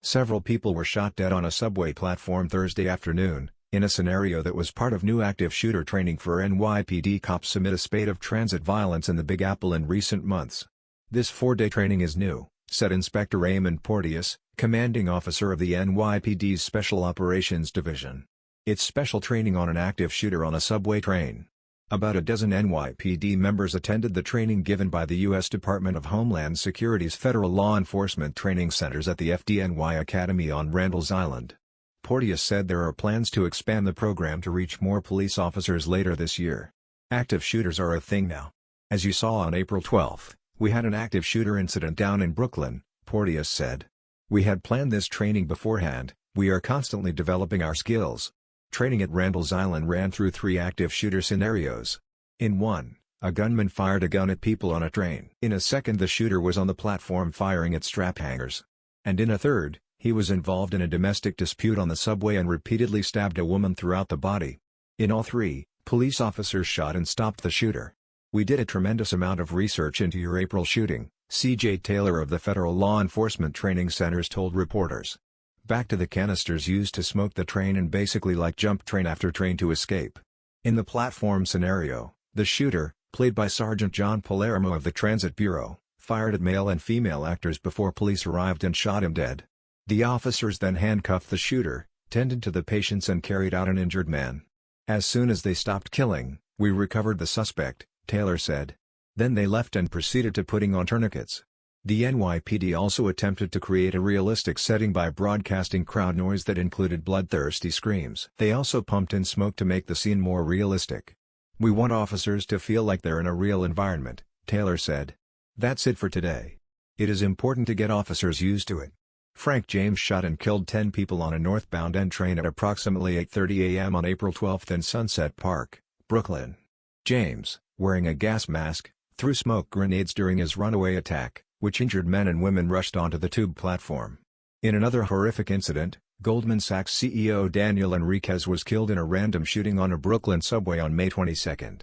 Several people were shot dead on a subway platform Thursday afternoon, in a scenario that was part of new active shooter training for NYPD cops amid a spate of transit violence in the Big Apple in recent months. "This 4-day training is new," said Inspector Raymond Porteous, commanding officer of the NYPD's Special Operations Division. "It's special training on an active shooter on a subway train." About a dozen NYPD members attended the training given by the U.S. Department of Homeland Security's Federal Law Enforcement Training Centers at the FDNY Academy on Randall's Island. Porteous said there are plans to expand the program to reach more police officers later this year. "Active shooters are a thing now. As you saw on April 12, we had an active shooter incident down in Brooklyn," Porteous said. "We had planned this training beforehand. We are constantly developing our skills." Training at Randall's Island ran through 3 active shooter scenarios. In one, a gunman fired a gun at people on a train. In a second, the shooter was on the platform firing at strap hangers. And in a third, he was involved in a domestic dispute on the subway and repeatedly stabbed a woman throughout the body. In all 3, police officers shot and stopped the shooter. "We did a tremendous amount of research into your April shooting," C.J. Taylor of the Federal Law Enforcement Training Centers told reporters. "Back to the canisters used to smoke the train and basically like jump train after train to escape." In the platform scenario, the shooter, played by Sergeant John Palermo of the Transit Bureau, fired at male and female actors before police arrived and shot him dead. The officers then handcuffed the shooter, tended to the patients and carried out an injured man. "As soon as they stopped killing, we recovered the suspect," Taylor said. "Then they left and proceeded to putting on tourniquets." The NYPD also attempted to create a realistic setting by broadcasting crowd noise that included bloodthirsty screams. "They also pumped in smoke to make the scene more realistic. We want officers to feel like they're in a real environment," Taylor said. "That's it for today. It is important to get officers used to it." Frank James shot and killed 10 people on a northbound N train at approximately 8:30 a.m. on April 12 in Sunset Park, Brooklyn. James, wearing a gas mask, threw smoke grenades during his runaway attack, which injured men and women rushed onto the tube platform. In another horrific incident, Goldman Sachs CEO Daniel Enriquez was killed in a random shooting on a Brooklyn subway on May 22.